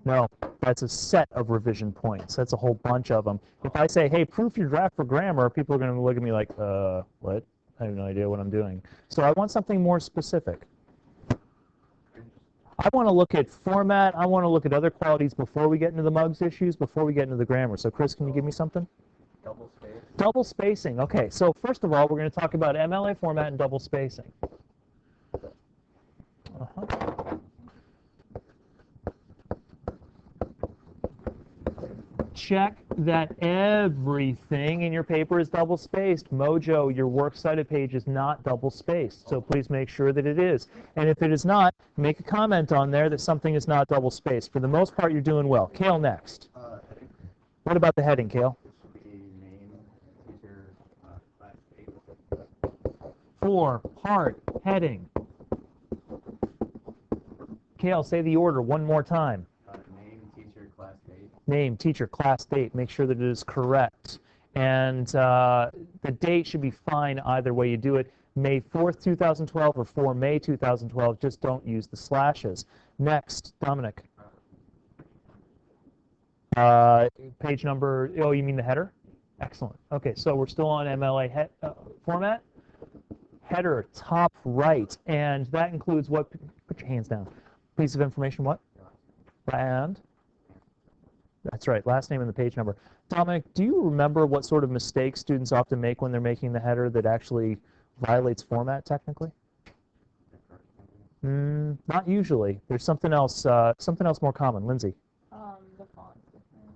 No, that's a set of revision points. That's a whole bunch of them. If I say, hey, proof your draft for grammar, people are going to look at me like, what? I have no idea what I'm doing. So I want something more specific. I want to look at format. I want to look at other qualities before we get into the mugs issues, before we get into the grammar. So Chris, can you give me something? Double space. Double spacing. Okay, so first of all, we're going to talk about MLA format and double spacing. Check that everything in your paper is double spaced. Mojo, your works cited page is not double spaced, so please make sure that it is. And if it is not, make a comment on there that something is not double spaced. For the most part, you're doing well. Kale, next. Heading. What about the heading, Kale? It should be name, teacher, class 8. 4, part, heading. Kale, say the order one more time. Name, teacher, class 8. Name, teacher, class date. Make sure that it is correct. And the date should be fine either way you do it. May 4th, 2012 or 4 May 2012. Just don't use the slashes. Next, Dominic. Page number, oh, you mean the header? Excellent. Okay, so we're still on MLA format. Header, top right. And that includes what? Put your hands down. Piece of information, what? And? That's right, last name and the page number. Dominic, do you remember what sort of mistakes students often make when they're making the header that actually violates format technically? Not usually. There's something else more common. Lindsay? The font.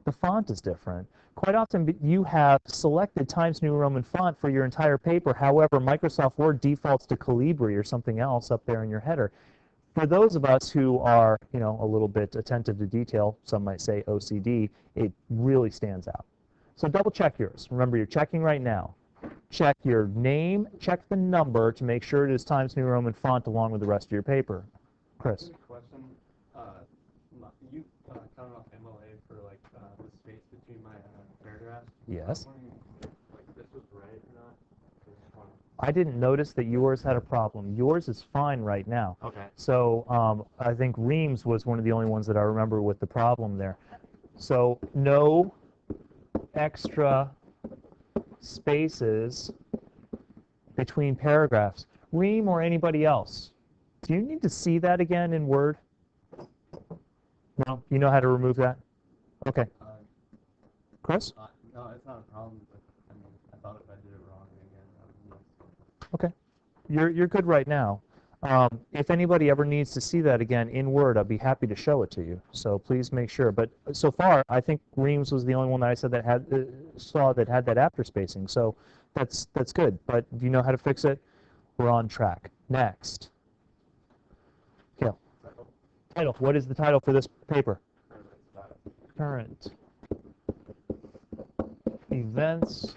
The font is different. Quite often you have selected Times New Roman font for your entire paper. However, Microsoft Word defaults to Calibri or something else up there in your header. For those of us who are, a little bit attentive to detail, some might say OCD, it really stands out. So double check yours. Remember, you're checking right now. Check your name, check the number to make sure it is Times New Roman font along with the rest of your paper. Chris? Question. You counted off MLA for the space between my paragraphs. Yes. Like this was right or not? I didn't notice that yours had a problem. Yours is fine right now. Okay. So I think Reams was one of the only ones that I remember with the problem there. So no extra spaces between paragraphs. Ream or anybody else, do you need to see that again in Word? No? You know how to remove that? Okay. Chris? No, it's not a problem, but I thought if I did it wrong again, Okay. You're good right now. If anybody ever needs to see that again in Word, I'd be happy to show it to you. So please make sure. But so far, I think Reams was the only one that I said that had that after spacing. So that's good. But if you know how to fix it, we're on track. Next. Kale. Title. What is the title for this paper? Current events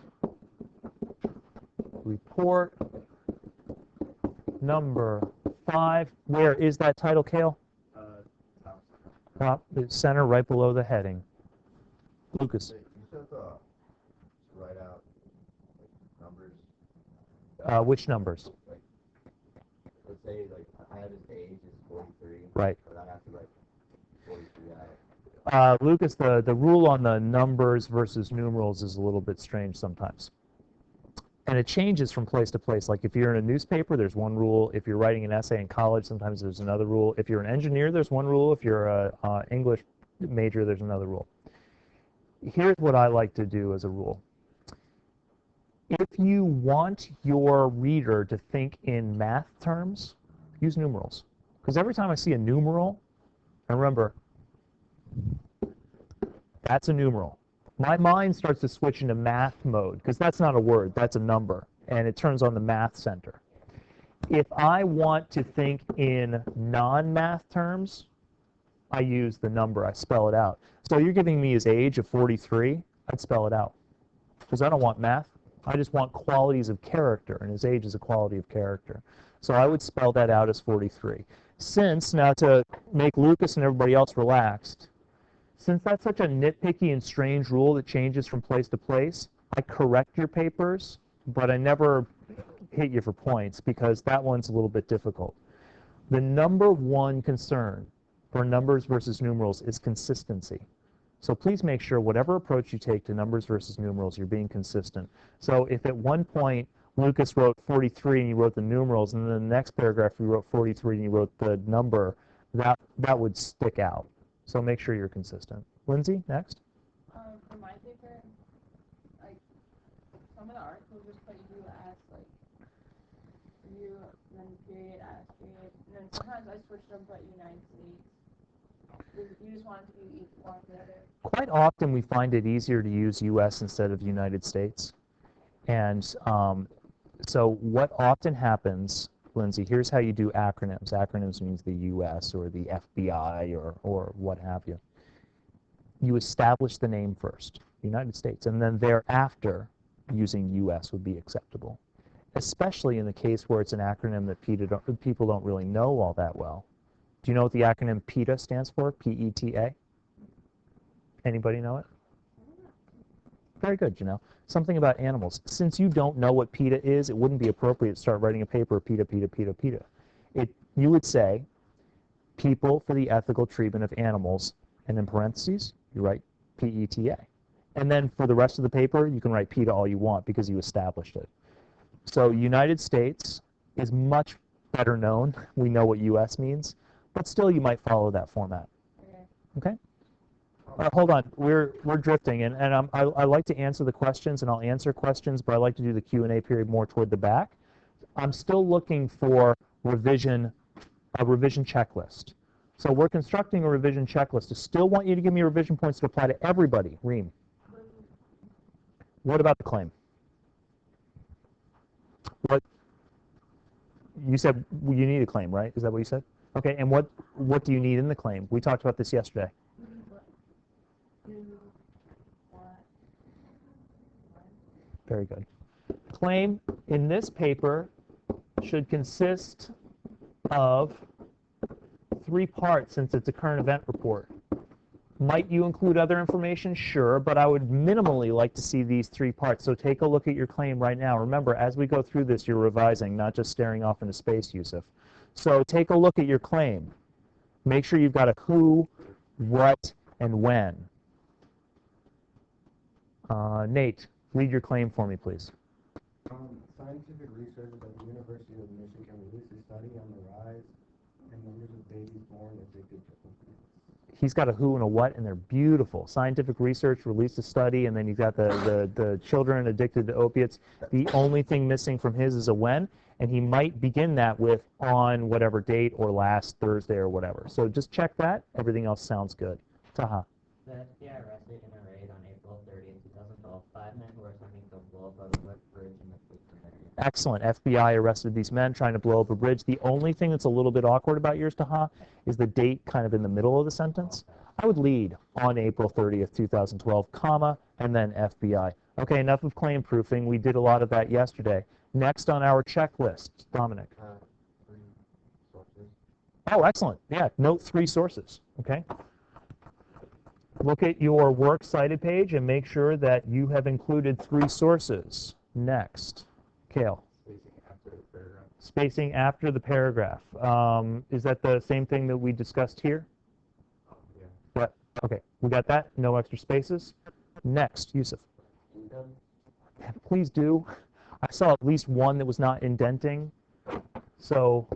report number 5. Where is that title, Kale? Top center, right below the heading. Lucas. You said write out numbers. Which numbers? Let's say I have his age is 43. Right. But I have to write 43 out. Lucas, the rule on the numbers versus numerals is a little bit strange sometimes. And it changes from place to place. Like if you're in a newspaper, there's one rule. If you're writing an essay in college, sometimes there's another rule. If you're an engineer, there's one rule. If you're an English major, there's another rule. Here's what I like to do as a rule. If you want your reader to think in math terms, use numerals. Because every time I see a numeral, and remember, that's a numeral. My mind starts to switch into math mode, because that's not a word, that's a number, and it turns on the math center. If I want to think in non-math terms, I use the number, I spell it out. So you're giving me his age of 43, I'd spell it out. Because I don't want math, I just want qualities of character, and his age is a quality of character. So I would spell that out as 43. Since, now to make Lucas and everybody else relaxed, since that's such a nitpicky and strange rule that changes from place to place, I correct your papers, but I never hit you for points because that one's a little bit difficult. The number one concern for numbers versus numerals is consistency. So please make sure whatever approach you take to numbers versus numerals, you're being consistent. So if at one point Lucas wrote 43 and you wrote the numerals, and then the next paragraph you wrote 43 and you wrote the number, that would stick out. So make sure you're consistent. Lindsay, next. For my paper, like some of the articles just put you as like you, then period, as period, and then sometimes I switch them, put United States. You just want it to be one or the other. Quite often we find it easier to use U.S. instead of United States. And so what often happens, Lindsay, here's how you do acronyms. Acronyms means the U.S. or the FBI or what have you. You establish the name first, United States, and then thereafter using U.S. would be acceptable, especially in the case where it's an acronym that people don't really know all that well. Do you know what the acronym PETA stands for? P-E-T-A? Anybody know it? Very good, Janelle. Something about animals. Since you don't know what PETA is, it wouldn't be appropriate to start writing a paper, PETA, PETA, PETA, PETA. You would say, People for the Ethical Treatment of Animals, and in parentheses, you write P-E-T-A. And then for the rest of the paper, you can write PETA all you want because you established it. So United States is much better known. We know what U.S. means, but still you might follow that format. Okay? Hold on, we're drifting, and I like to answer the questions, and I'll answer questions, but I like to do the Q&A period more toward the back. I'm still looking for a revision checklist. So we're constructing a revision checklist. I still want you to give me revision points to apply to everybody. Reem. What about the claim? What? You said you need a claim, right? Is that what you said? Okay, and what do you need in the claim? We talked about this yesterday. Very good. Claim in this paper should consist of 3 parts since it's a current event report. Might you include other information? Sure, but I would minimally like to see these 3 parts. So take a look at your claim right now. Remember, as we go through this, you're revising, not just staring off into space, Yusuf. So take a look at your claim. Make sure you've got a who, what, and when. Nate, read your claim for me, please. Scientific researchers at the University of Michigan released a study on the rise in numbers of babies born addicted to opiates. He's got a who and a what, and they're beautiful. Scientific research released a study, and then you've got the children addicted to opiates. The only thing missing from his is a when, and he might begin that with on whatever date or last Thursday or whatever. So just check that. Everything else sounds good. Taha. The FBI arrested in a raid on April 30th, 2012, 5 men who were attempting to blow up a bridge in the Clifton area. Excellent. FBI arrested these men trying to blow up a bridge. The only thing that's a little bit awkward about yours, Taha, is the date kind of in the middle of the sentence. I would lead on April 30th, 2012, comma, and then FBI. Okay, enough of claim proofing. We did a lot of that yesterday. Next on our checklist, Dominic. 3 sources. Oh, excellent. Yeah, note 3 sources. Okay. Look at your works cited page and make sure that you have included 3 sources. Next. Kale. Spacing after the paragraph. Spacing after the paragraph. Is that the same thing that we discussed here? Yeah. What? Okay, we got that. No extra spaces. Next, Yusuf. Indent. Please do. I saw at least one that was not indenting. So,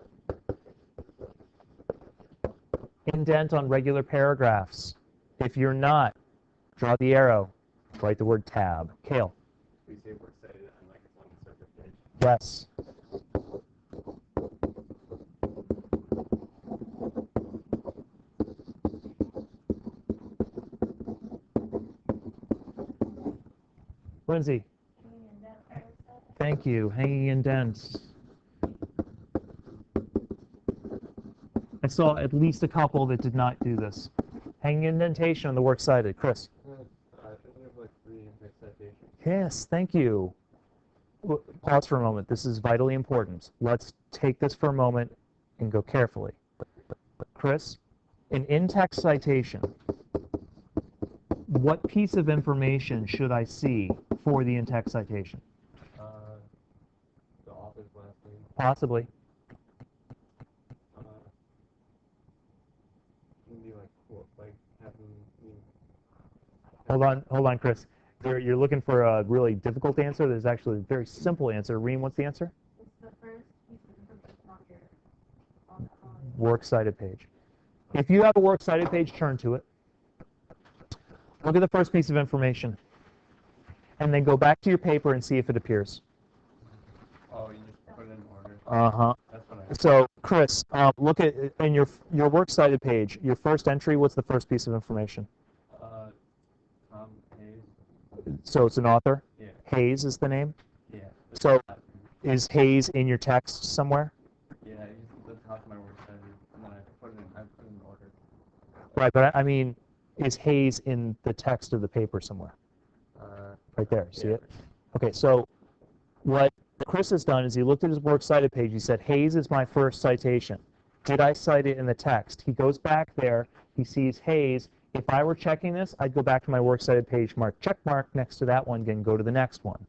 indent on regular paragraphs. If you're not, draw the arrow. Write the word tab. Kale. We say we're cited and like it's on the separate page. Yes. Lindsay. Thank you. Hanging indents. I saw at least a couple that did not do this. Hanging indentation on the works cited. Chris. I think we have like 3 index citations. Yes, thank you. Pause for a moment. This is vitally important. Let's take this for a moment and go carefully. Chris, an in-text citation, what piece of information should I see for the in-text citation? The author's last name. Possibly. Hold on, Chris. You're looking for a really difficult answer. There's actually a very simple answer. Reem, what's the answer? It's the first piece of information on Works cited page. If you have a works cited page, turn to it. Look at the first piece of information. And then go back to your paper and see if it appears. Oh, you just put it in order. Uh-huh. That's what I. So, Chris, look at in your works cited page, your first entry, what's the first piece of information? Tom Hayes. So it's an author? Yeah. Hayes is the name? Yeah. So is Hayes in your text somewhere? Yeah, he's the top of my work cited, and then I put it in order. Right, but I mean, is Hayes in the text of the paper somewhere? Right there, see yeah. it? Okay, so what Chris has done is he looked at his works cited page, he said, Hayes is my first citation. Did I cite it in the text? He goes back there, he sees Hayes. If I were checking this, I'd go back to my works cited page, mark check mark next to that one, again, go to the next one.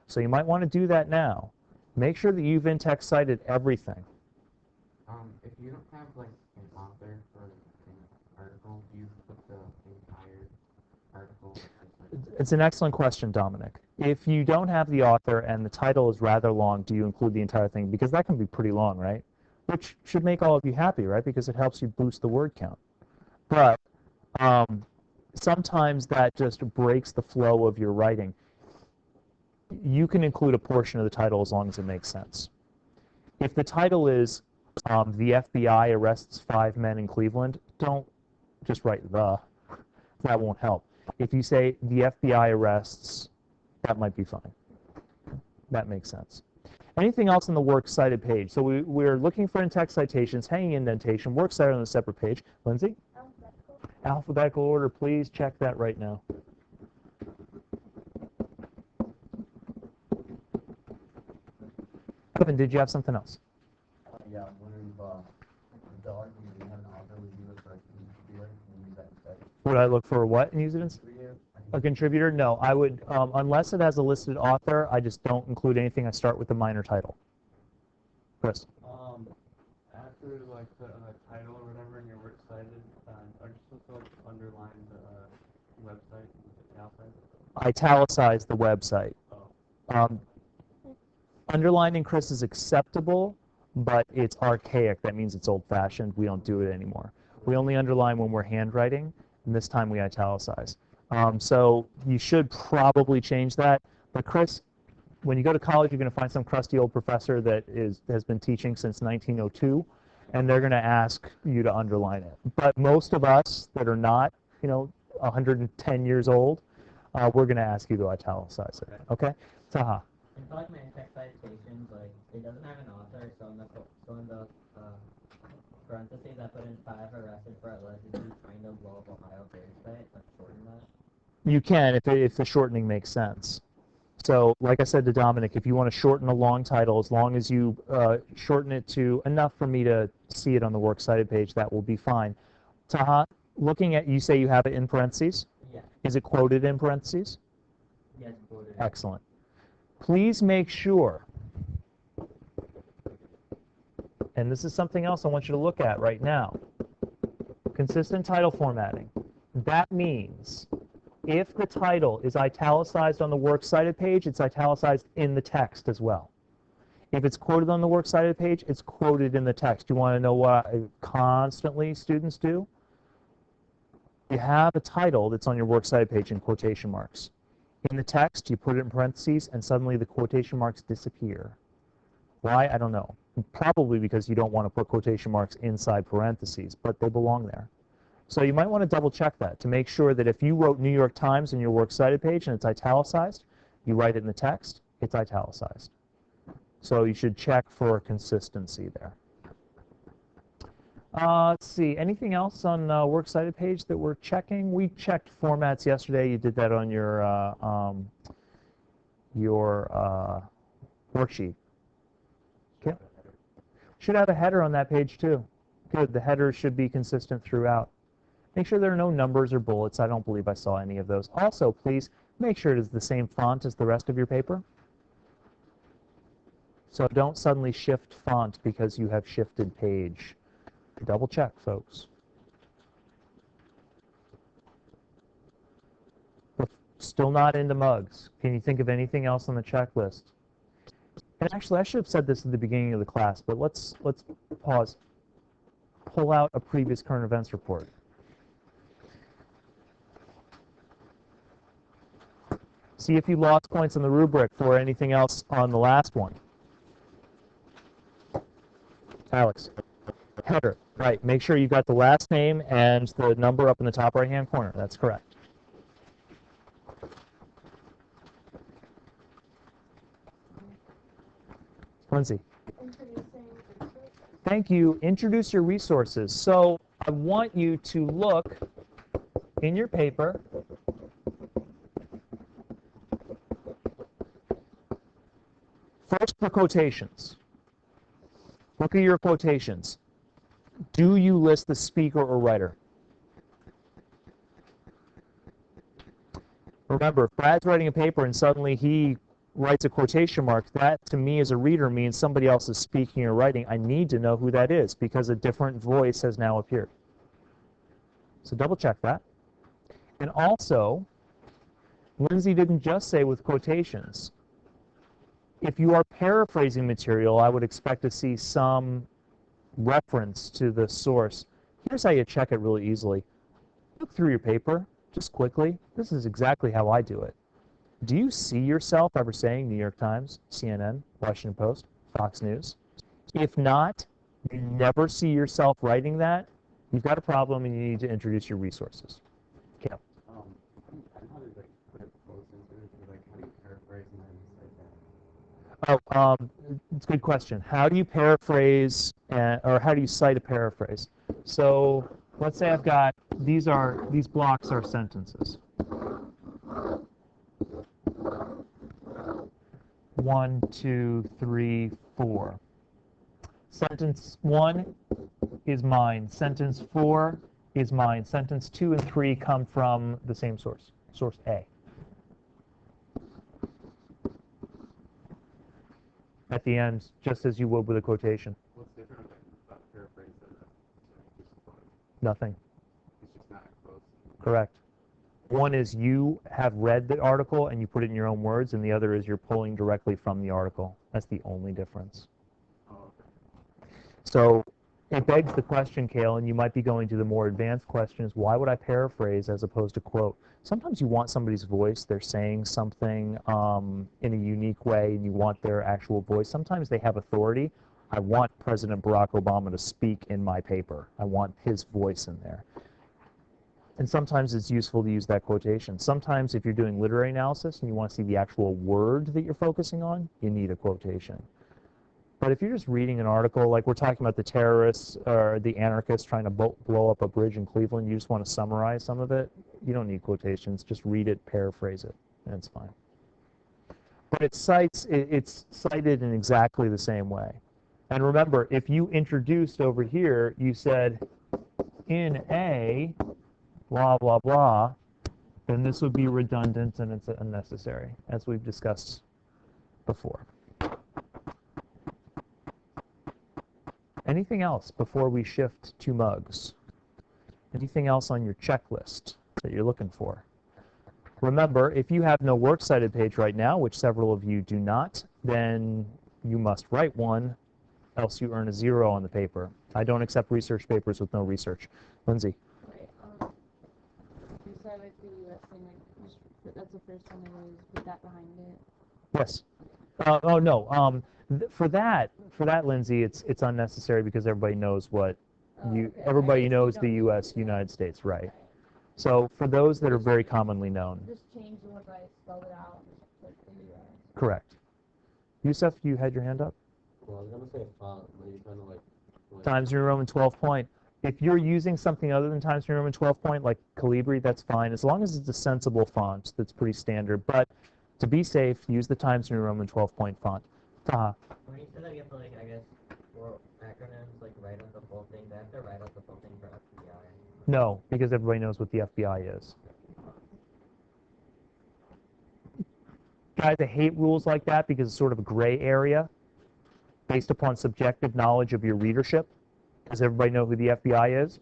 So you might want to do that now. Make sure that you've in-text cited everything. If you don't have like an author for an article, do you put the entire article? It's an excellent question, Dominic. If you don't have the author and the title is rather long, do you include the entire thing? Because that can be pretty long, right? Which should make all of you happy, right? Because it helps you boost the word count. But sometimes that just breaks the flow of your writing. You can include a portion of the title as long as it makes sense. If the title is the FBI arrests 5 men in Cleveland, don't just write the. That won't help. If you say the FBI arrests, that might be fine. That makes sense. Anything else on the works cited page? So we're looking for in-text citations, hanging indentation, works cited on a separate page. Lindsay? Alphabetical order, please check that right now. Kevin, did you have something else? Yeah, I'm wondering if the argument you have an author would you look for a contributor and use that instead? Would I look for what in using it? Contributor? A contributor? No, I would, unless it has a listed author, I just don't include anything. I start with the minor title. Chris? After like the title or whatever in your works cited, are you supposed to like underline the website with Italicize the website. Oh. Underlining, Chris, is acceptable, but it's archaic. That means it's old-fashioned. We don't do it anymore. We only underline when we're handwriting, and this time we italicize. So you should probably change that. But Chris, when you go to college, you're going to find some crusty old professor that has been teaching since 1902, and they're going to ask you to underline it. But most of us that are not, 110 years old, we're going to ask you to italicize it. Okay? Taha. And for like my in-text citations, like it doesn't have an author, so in the parentheses I put in 5 arrested for allegedly trying to blow up Ohio grade site, like shorten that. You can if the shortening makes sense. So, like I said to Dominic, if you want to shorten a long title, as long as you shorten it to enough for me to see it on the works cited page, that will be fine. Taha, looking at, you say you have it in parentheses? Yeah. Is it quoted in parentheses? Yes, quoted. Excellent. Please make sure, and this is something else I want you to look at right now, consistent title formatting. That means if the title is italicized on the works cited page, it's italicized in the text as well. If it's quoted on the works cited page, it's quoted in the text. You want to know what constantly students do? You have a title that's on your works cited page in quotation marks. In the text, you put it in parentheses, and suddenly the quotation marks disappear. Why? I don't know. Probably because you don't want to put quotation marks inside parentheses, but they belong there. So you might want to double check that to make sure that if you wrote New York Times in your works cited page and it's italicized, you write it in the text, it's italicized. So you should check for consistency there. Let's see, anything else on works cited page that we're checking? We checked formats yesterday. You did that on your worksheet. Okay. Should have a header on that page too. Good, the header should be consistent throughout. Make sure there are no numbers or bullets. I don't believe I saw any of those. Also, please make sure it is the same font as the rest of your paper. So don't suddenly shift font because you have shifted page. Double check, folks. Still not into mugs. Can you think of anything else on the checklist? And actually, I should have said this at the beginning of the class, but let's pause. Pull out a previous current events report. See if you lost points on the rubric for anything else on the last one. Alex. Header. Right. Make sure you got the last name and the number up in the top right-hand corner. That's correct. Lindsay. Thank you. Introduce your resources. So I want you to look in your paper. First, for quotations. Look at your quotations. Do you list the speaker or writer? Remember, if Brad's writing a paper and suddenly he writes a quotation mark, that to me as a reader means somebody else is speaking or writing. I need to know who that is because a different voice has now appeared. So double check that. And also, Lindsay didn't just say with quotations. If you are paraphrasing material, I would expect to see some reference to the source. Here's how you check it really easily. Look through your paper, just quickly. This is exactly how I do it. Do you see yourself ever saying New York Times, CNN, Washington Post, Fox News? If not, you never see yourself writing that, you've got a problem and you need to introduce your resources. Okay. I know how to like put a quote into it, but like how do you paraphrase and then cite that? Oh, it's a good question. How do you paraphrase, or how do you cite a paraphrase? So let's say I've got, these blocks are sentences. 1, 2, 3, 4. Sentence 1 is mine. Sentence 4 is mine. Sentence 2 and 3 come from the same source, source A. At the end, just as you would with a quotation. What's different about paraphrase than just a quote? Nothing. It's just not a quote. Correct. One is you have read the article and you put it in your own words, and the other is you're pulling directly from the article. That's the only difference. Oh, okay. So it begs the question, Cale, and you might be going to the more advanced question, is why would I paraphrase as opposed to quote? Sometimes you want somebody's voice. They're saying something in a unique way, and you want their actual voice. Sometimes they have authority. I want President Barack Obama to speak in my paper. I want his voice in there. And sometimes it's useful to use that quotation. Sometimes if you're doing literary analysis and you want to see the actual word that you're focusing on, you need a quotation. But if you're just reading an article, like we're talking about the terrorists or the anarchists trying to blow up a bridge in Cleveland, you just want to summarize some of it, you don't need quotations. Just read it, paraphrase it, and it's fine. But it's cited in exactly the same way. And remember, if you introduced over here, you said, in a blah, blah, blah, then this would be redundant and it's unnecessary, as we've discussed before. Anything else before we shift to mugs? Anything else on your checklist that you're looking for? Remember, if you have no works cited page right now, which several of you do not, then you must write one, else you earn a 0 on the paper. I don't accept research papers with no research. Lindsay? Right, you said like the US thing, like, just, that's the first time I was put that behind it. Yes. Oh, no. For that, Lindsay, it's unnecessary because everybody knows what everybody knows the U.S. United States, right? Okay. So for those that are very commonly known. Just change the one I spelled it out, like the US. Correct. Yusuf, you had your hand up? Well, I was gonna say font, but you're trying to like Times New Roman 12 point. If you're using something other than Times New Roman 12 point, like Calibri, that's fine, as long as it's a sensible font that's pretty standard. But to be safe, use the Times New Roman 12 point font. Taha. When you said that you have to, like, I guess, for acronyms, like, write out the full thing, do I have to write out the full thing for FBI? No, because everybody knows what the FBI is. Guys, I hate rules like that because it's sort of a gray area based upon subjective knowledge of your readership. Does everybody know who the FBI is?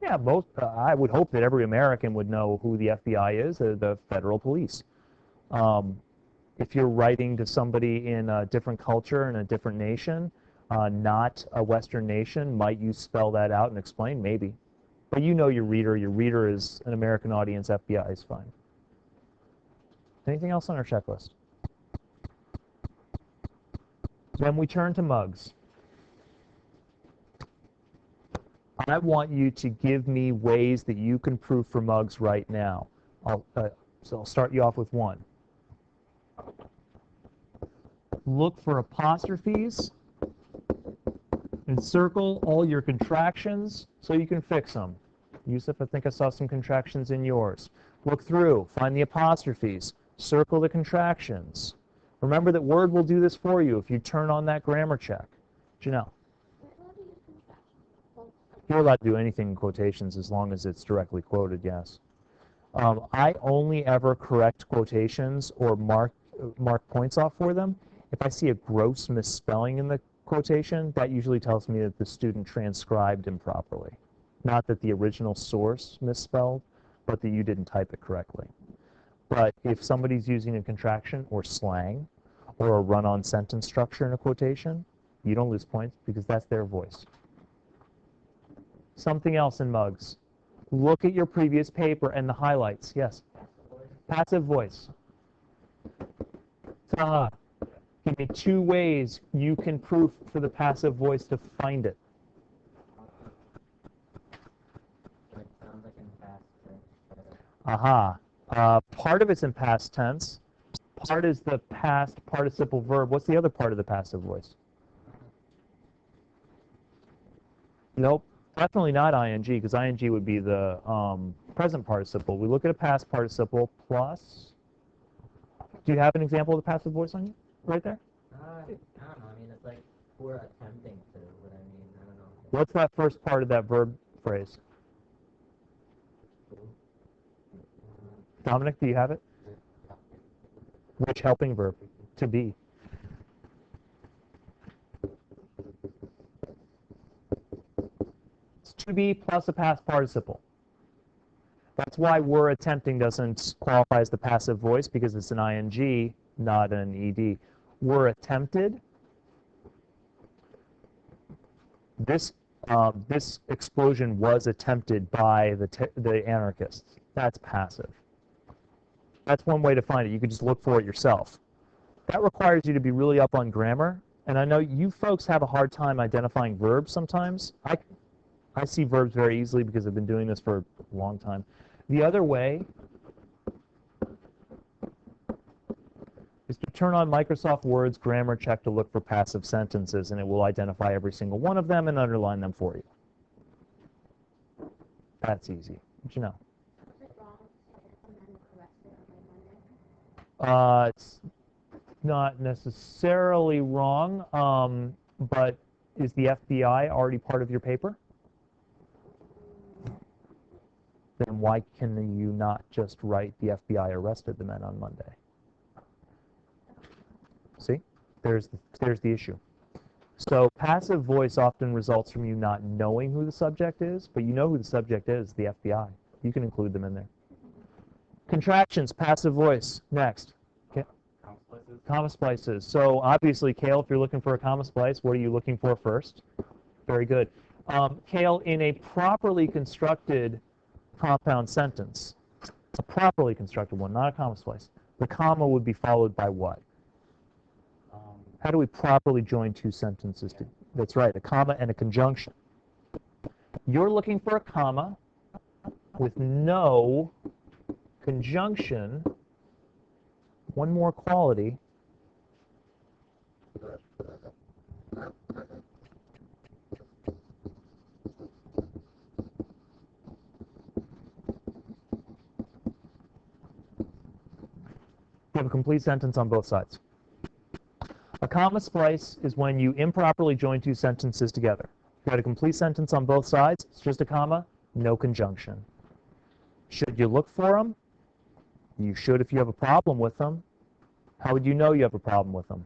Yeah, most. I would hope that every American would know who the FBI is, the federal police. If you're writing to somebody in a different culture in a different nation, not a Western nation, might you spell that out and explain? Maybe. But you know your reader. Your reader is an American audience. FBI is fine. Anything else on our checklist? Then we turn to mugs. I want you to give me ways that you can prove for mugs right now. So I'll start you off with one. Look for apostrophes and circle all your contractions so you can fix them. Yusuf, I think I saw some contractions in yours. Look through, find the apostrophes, circle the contractions. Remember that Word will do this for you if you turn on that grammar check. Janelle. You're allowed to do anything in quotations as long as it's directly quoted, yes. I only ever correct quotations or mark points off for them if I see a gross misspelling in the quotation. That usually tells me that the student transcribed improperly. Not that the original source misspelled, but that you didn't type it correctly. But if somebody's using a contraction or slang or a run-on sentence structure in a quotation, you don't lose points because that's their voice. Something else in mugs. Look at your previous paper and the highlights. Yes? Passive voice. Taha, give me 2 ways you can proof for the passive voice to find it. It sounds like in past tense. Aha. Part of it's in past tense. Part is the past participle verb. What's the other part of the passive voice? Nope. Definitely not ing, because ing would be the present participle. We look at a past participle plus. Do you have an example of the passive voice on you? Right there? I don't know. I mean, it's like we're attempting to, but I mean, I don't know. What's that first part of that verb phrase? Dominic, do you have it? Which helping verb? To be. It's to be plus a past participle. That's why we're attempting doesn't qualify as the passive voice, because it's an ing, not an ed. Were attempted. This explosion was attempted by the anarchists. That's passive. That's one way to find it. You can just look for it yourself. That requires you to be really up on grammar. And I know you folks have a hard time identifying verbs sometimes. I see verbs very easily because I've been doing this for a long time. The other way is to turn on Microsoft Word's grammar check to look for passive sentences, and it will identify every single one of them and underline them for you. That's easy. What you know? It's not necessarily wrong, but is the FBI already part of your paper? Then why can you not just write the FBI arrested the men on Monday? See? There's the issue. So passive voice often results from you not knowing who the subject is, but you know who the subject is, the FBI. You can include them in there. Contractions, passive voice. Next. Comma splices. So obviously, Kale, if you're looking for a comma splice, what are you looking for first? Very good. Kale, in a properly constructed compound sentence, a properly constructed one, not a comma splice, the comma would be followed by what? How do we properly join two sentences? That's right, a comma and a conjunction. You're looking for a comma with no conjunction. One more quality. You have a complete sentence on both sides. A comma splice is when you improperly join two sentences together. You got a complete sentence on both sides, it's just a comma, no conjunction. Should you look for them? You should if you have a problem with them. How would you know you have a problem with them?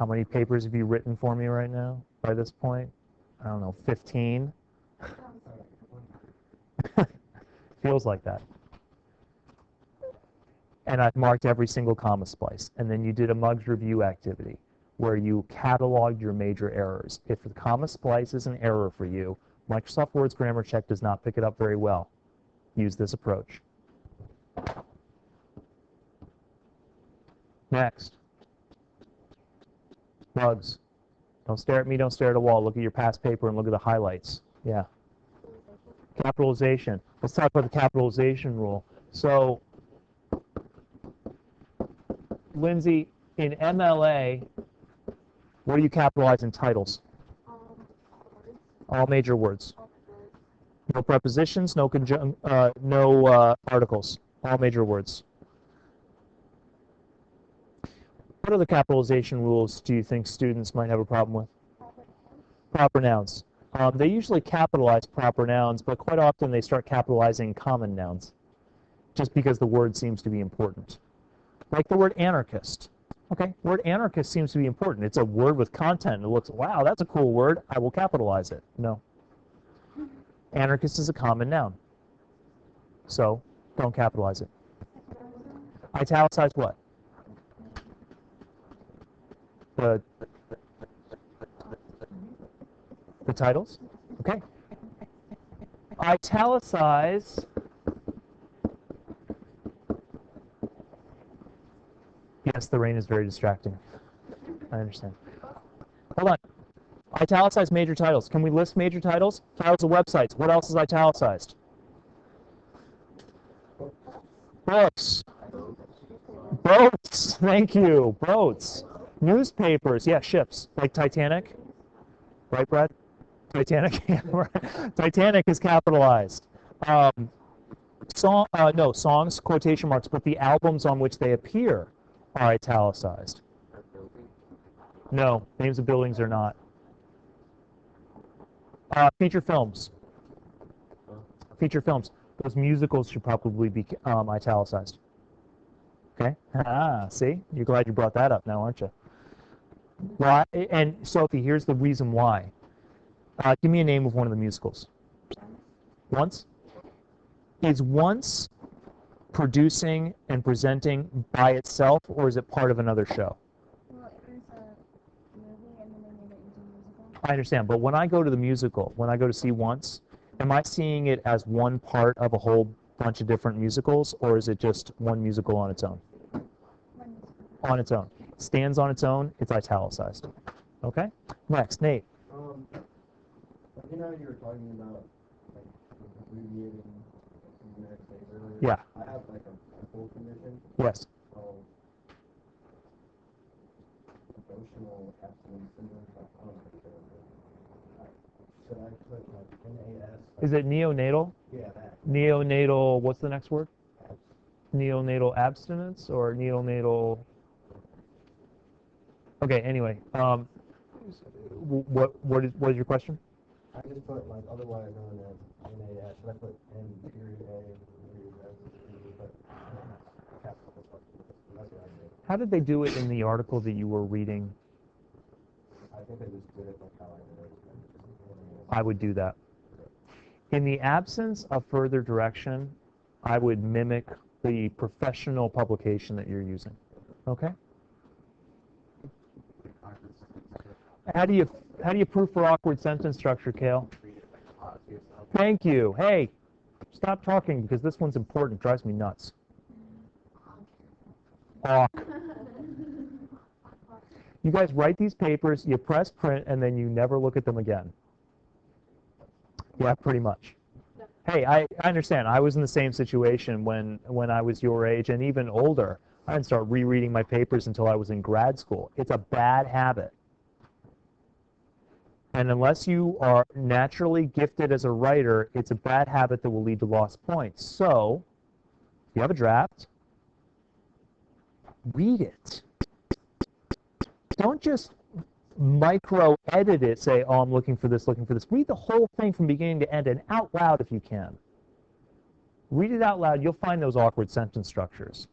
how many papers have you written for me right now by this point? I don't know, 15? Feels like that. And I've marked every single comma splice. And then you did a mugs review activity where you cataloged your major errors. If the comma splice is an error for you, Microsoft Word's grammar check does not pick it up very well. Use this approach. Next. Mugs. Don't stare at me, don't stare at a wall. Look at your past paper and look at the highlights. Yeah. Capitalization. Let's talk about the capitalization rule. So, Lindsay, in MLA, what do you capitalize in titles? All major words. No prepositions, no articles. All major words. What other capitalization rules do you think students might have a problem with? Proper nouns. They usually capitalize proper nouns, but quite often they start capitalizing common nouns, just because the word seems to be important. Like the word anarchist. Okay, word anarchist seems to be important. It's a word with content. It looks, wow, that's a cool word. I will capitalize it. No. Anarchist is a common noun. So, don't capitalize it. Italicize what? The titles? Okay. Italicize yes, the rain is very distracting. I understand. Hold on. Italicize major titles. Can we list major titles? Titles of websites. What else is italicized? Books. Boats. Thank you. Boats. Newspapers. Yeah, ships. Like Titanic. Right, Brad? Titanic. Titanic is capitalized. Songs, quotation marks, but the albums on which they appear are italicized. No, names of buildings are not. Feature films. Feature films. Those musicals should probably be italicized. Okay? See? You're glad you brought that up now, aren't you? Well, and Sophie, here's the reason why. Give me a name of one of the musicals. Once? Is Once producing and presenting by itself, or is it part of another show? Well, there's a movie and then they made it into a musical. I understand, but when I go to the musical, when I go to see Once, am I seeing it as one part of a whole bunch of different musicals, or is it just one musical on its own? On its own. Stands on its own, it's italicized. Okay? Next, Nate. You know, you were talking about like abbreviating the United States earlier. Yeah. I have like a full condition. Yes. So emotional abstinence syndrome. I don't know. Should I put like NAS? Is it neonatal? Yeah, that. Neonatal, what's the next word? Neonatal abstinence or neonatal? Okay, anyway, what is your question? I just put like otherwise known as NAS. Should I put N period A period S? But capital stuff. That's what I did. How did they do it in the article that you were reading? I think I just did it like how I did it. I would do that. In the absence of further direction, I would mimic the professional publication that you're using. Okay? How do you proof for awkward sentence structure, Kale? Thank you. Hey, stop talking because this one's important. It drives me nuts. Awk. You guys write these papers, you press print, and then you never look at them again. Yeah, pretty much. Hey, I understand. I was in the same situation when I was your age and even older. I didn't start rereading my papers until I was in grad school. It's a bad habit. And unless you are naturally gifted as a writer, it's a bad habit that will lead to lost points. So, if you have a draft, read it. Don't just micro-edit it, say, oh, I'm looking for this, looking for this. Read the whole thing from beginning to end and out loud if you can. Read it out loud. You'll find those awkward sentence structures.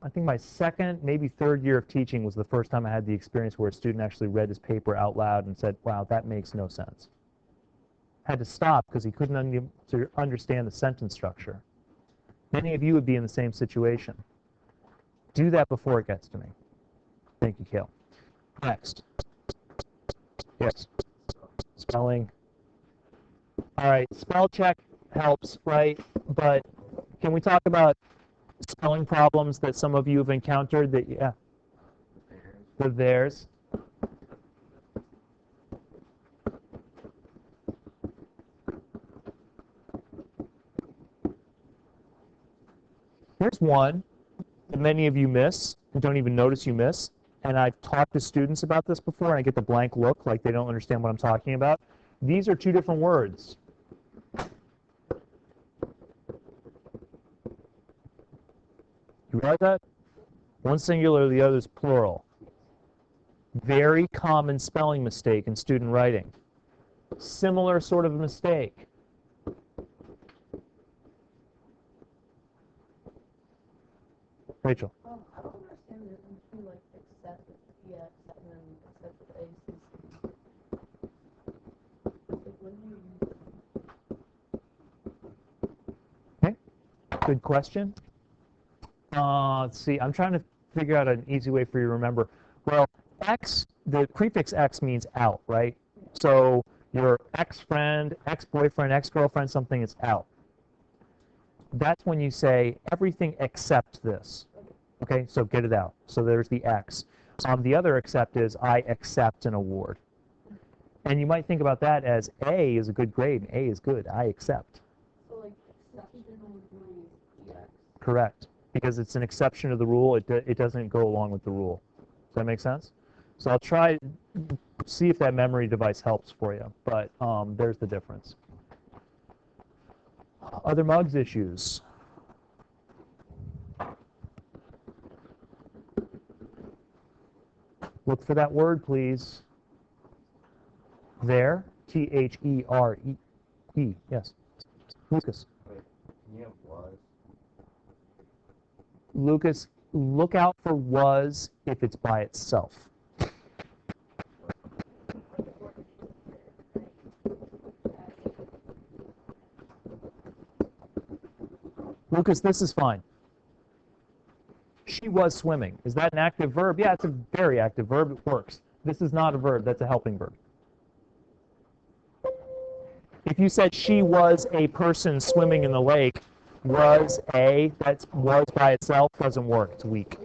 I think my second, maybe third year of teaching was the first time I had the experience where a student actually read his paper out loud and said, wow, that makes no sense. Had to stop because he couldn't understand the sentence structure. Many of you would be in the same situation. Do that before it gets to me. Thank you, Kale. Next. Yes. Spelling. All right, spell check helps, right? But can we talk about spelling problems that some of you have encountered that, yeah, the theirs? Here's one that many of you miss and don't even notice you miss. And I've talked to students about this before, and I get the blank look like they don't understand what I'm talking about. These are two different words. You realize that? One's singular, the other's plural. Very common spelling mistake in student writing. Similar sort of mistake. Rachel. I don't understand the difference between like accept with EX and then accept with ACC. Like when do you use Okay, good question. Let's see, I'm trying to figure out an easy way for you to remember. Well, X, the prefix X means out, right? So your ex-friend, ex-boyfriend, ex-girlfriend, something is out. That's when you say everything except this. Okay, so get it out. So there's the X. The other accept is I accept an award. And you might think about that as A is a good grade and A is good. I accept. so like exception would be EX. Correct. Because it's an exception to the rule. It doesn't go along with the rule. Does that make sense? So I'll try, see if that memory device helps for you. But there's the difference. Other mugs issues. Look for that word, please. There. T-H-E-R-E. Yes. Lucas. Wait, can you have was? Lucas, look out for was if it's by itself. Lucas, this is fine. She was swimming. Is that an active verb? Yeah, it's a very active verb. It works. This is not a verb. That's a helping verb. If you said she was a person swimming in the lake, was a, that's was by itself, doesn't work. It's weak.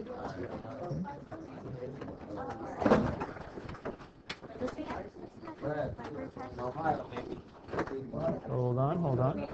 Hold on, hold on.